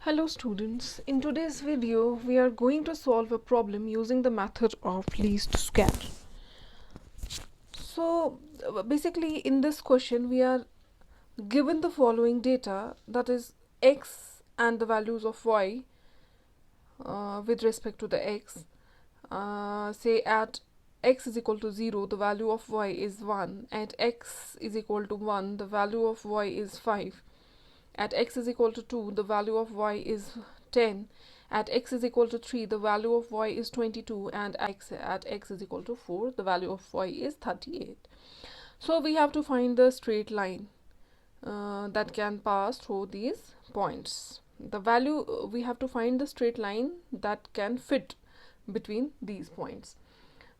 Hello students, in today's video we are going to solve a problem using the method of least square. So basically in this question we are given the following data, that is x and the values of y with respect to the x. Say at x is equal to 0 the value of y is 1, at x is equal to 1 the value of y is 5. At x is equal to 2, the value of y is 10. At x is equal to 3, the value of y is 22. And at x is equal to 4, the value of y is 38. So we have to find the straight line that can pass through these points. The value, we have to find the straight line that can fit between these points.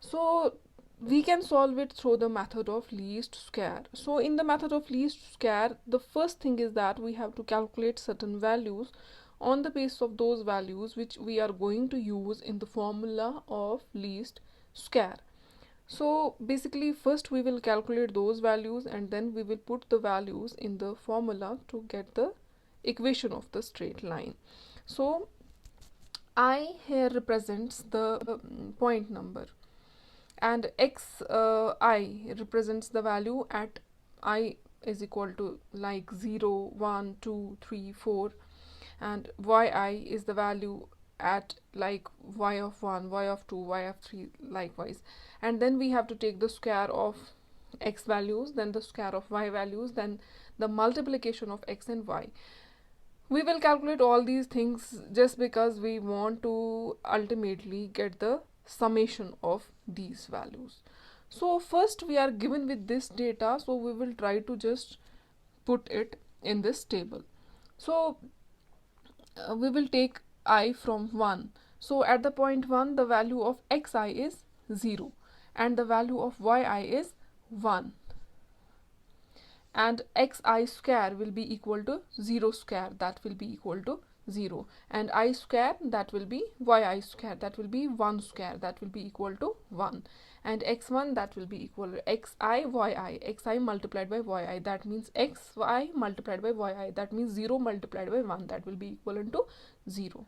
So we can solve it through the method of least square. So in the method of least square, the first thing is that we have to calculate certain values on the basis of those values which we are going to use in the formula of least square. So basically first we will calculate those values and then we will put the values in the formula to get the equation of the straight line. So I here represents the point number, and I represents the value at I is equal to like 0, 1, 2, 3, 4, and yi is the value at like y of 1, y of 2, y of 3, likewise. And then we have to take the square of x values, then the square of y values, then the multiplication of x and y. We will calculate all these things just because we want to ultimately get the summation of these values. So first we are given with this data, so we will try to just put it in this table. So we will take I from 1. So at the point 1 the value of xi is 0 and the value of yi is 1, and xi square will be equal to 0 square, that will be equal to 0, and I square, that will be yi square, that will be 1 square, that will be equal to 1, and x1, that will be equal to xi multiplied by yi, that means xy multiplied by yi, that means 0 multiplied by 1, that will be equivalent to 0.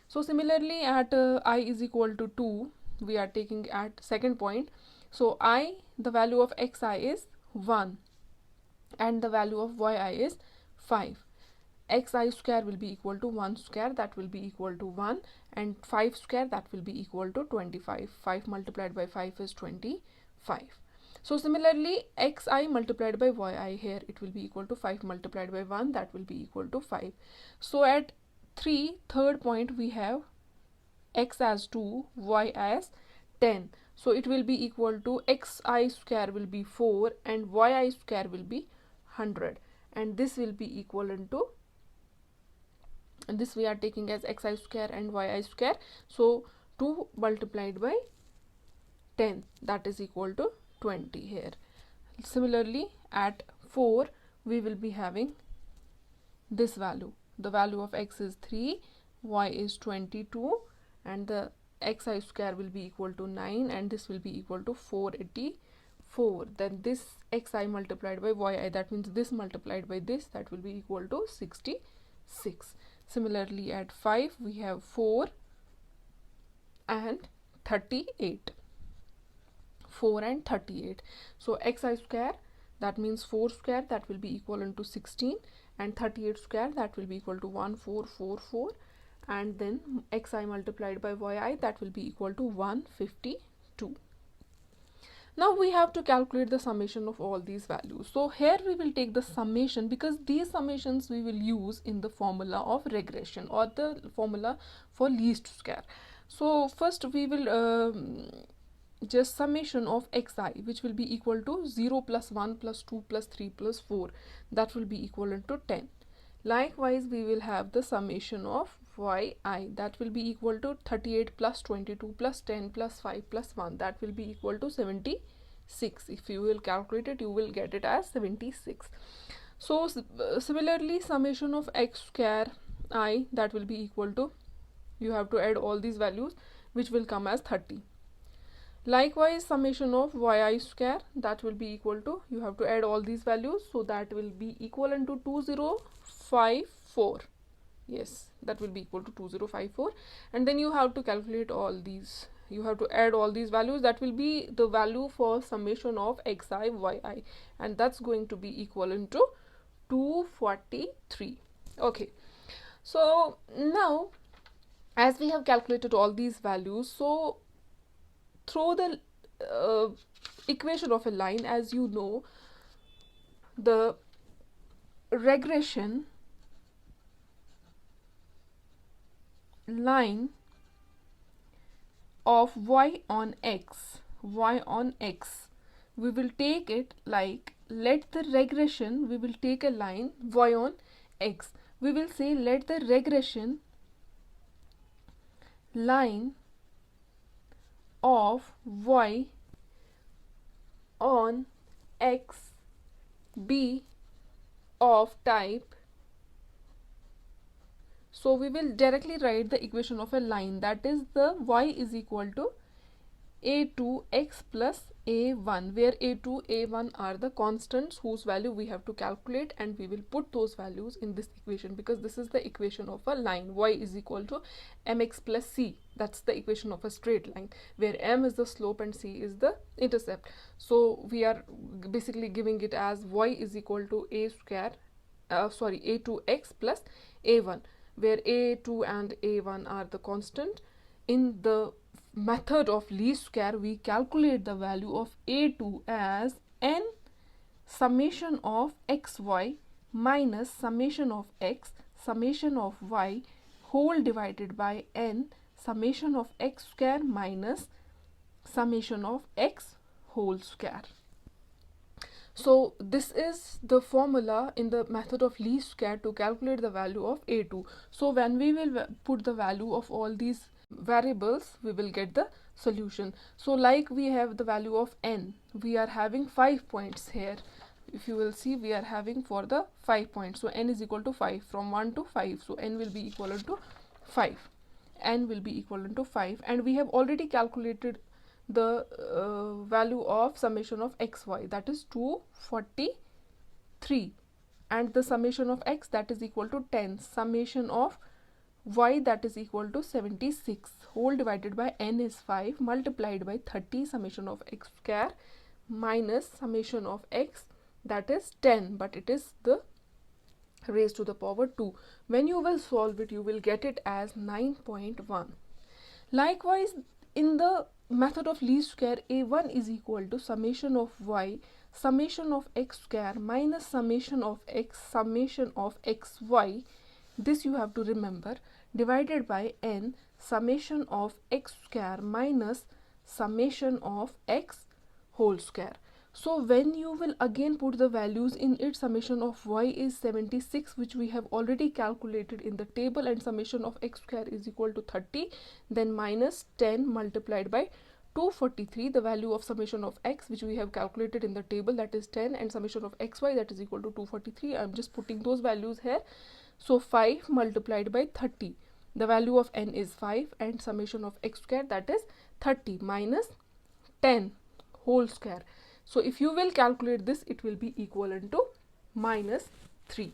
So similarly at I is equal to 2, we are taking at second point. So I, the value of xi is 1 and the value of yi is 5. Xi square will be equal to 1 square, that will be equal to 1, and 5 square, that will be equal to 25. 5 multiplied by 5 is 25. So similarly xi multiplied by yi, here it will be equal to 5 multiplied by 1, that will be equal to 5. So at third point we have x as 2, y as 10. So it will be equal to xi square will be 4 and yi square will be 100, and this will be equivalent to, and this we are taking as xi square and yi square. So 2 multiplied by 10, that is equal to 20 here. Similarly at 4 we will be having this value. The value of x is 3, y is 22, and the xi square will be equal to 9, and this will be equal to 484. Then this xi multiplied by yi, that means this multiplied by this, that will be equal to 66. Similarly at 5 we have 4 and 38. 4 and 38. So xi square, that means 4 square, that will be equivalent to 16, and 38 square, that will be equal to 1444, and then xi multiplied by yi, that will be equal to 152. Now we have to calculate the summation of all these values. So here we will take the summation because these summations we will use in the formula of regression or the formula for least square. So first we will just summation of xi, which will be equal to 0 plus 1 plus 2 plus 3 plus 4, that will be equivalent to 10. Likewise we will have the summation of yi, that will be equal to 38 plus 22 plus 10 plus 5 plus 1, that will be equal to 76. If you will calculate it, you will get it as 76. So similarly summation of x square I, that will be equal to, you have to add all these values, which will come as 30. Likewise summation of yi square, that will be equal to, you have to add all these values, so that will be equivalent to 2054. Yes, that will be equal to 2054. And then you have to calculate all these, you have to add all these values. That will be the value for summation of xi yi, and that's going to be equivalent to 243. Okay, so now as we have calculated all these values, so through the equation of a line, as you know, the regression line of y on x, we will take it like, let the regression, we will take a line y on x, we will say let the regression line of y on x be of type. So we will directly write the equation of a line, that is the y is equal to a2x plus a1, where a2, a1 are the constants whose value we have to calculate, and we will put those values in this equation, because this is the equation of a line. Y is equal to mx plus c, that's the equation of a straight line, where m is the slope and c is the intercept. So we are basically giving it as y is equal to a2x plus a1, where a2 and a1 are the constant. In the method of least square, we calculate the value of a2 as n summation of xy minus summation of x summation of y whole divided by n summation of x square minus summation of x whole square. So this is the formula in the method of least square to calculate the value of a2. So when we will put the value of all these variables, we will get the solution. So like we have the value of n, we are having 5 points here. If you will see, we are having for the 5 points. So n is equal to 5 from 1 to 5. So n will be equivalent to 5. N will be equivalent to 5, and we have already calculated the value of summation of xy, that is 243, and the summation of x, that is equal to 10, summation of y, that is equal to 76, whole divided by n is 5 multiplied by 30, summation of x square minus summation of x, that is 10, but it is the raised to the power 2. When you will solve it, you will get it as 9.1. Likewise, in the method of least square, a1 is equal to summation of y summation of x square minus summation of x summation of xy, this you have to remember, divided by n summation of x square minus summation of x whole square. So when you will again put the values in it, summation of y is 76, which we have already calculated in the table, and summation of x square is equal to 30, then minus 10 multiplied by 243, the value of summation of x which we have calculated in the table, that is 10, and summation of xy, that is equal to 243. I am just putting those values here. So 5 multiplied by 30, the value of n is 5, and summation of x square, that is 30 minus 10 whole square. So if you will calculate this, it will be equivalent to minus 3.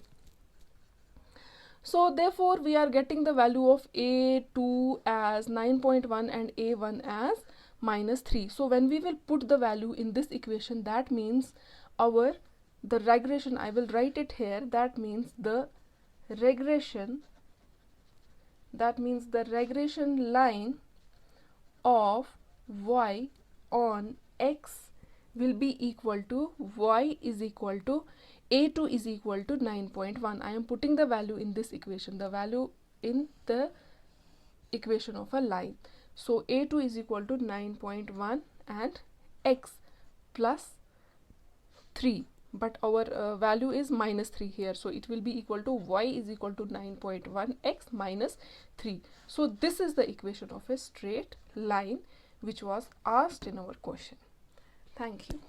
So therefore we are getting the value of a2 as 9.1 and a1 as minus 3. So when we will put the value in this equation, that means the regression, I will write it here, that means the regression line of y on x will be equal to y is equal to a2 is equal to 9.1. I am putting the value in this equation, the value in the equation of a line. So a2 is equal to 9.1 and x plus 3, but our value is minus 3 here, so it will be equal to y is equal to 9.1 x minus 3. So this is the equation of a straight line which was asked in our question. Thank you.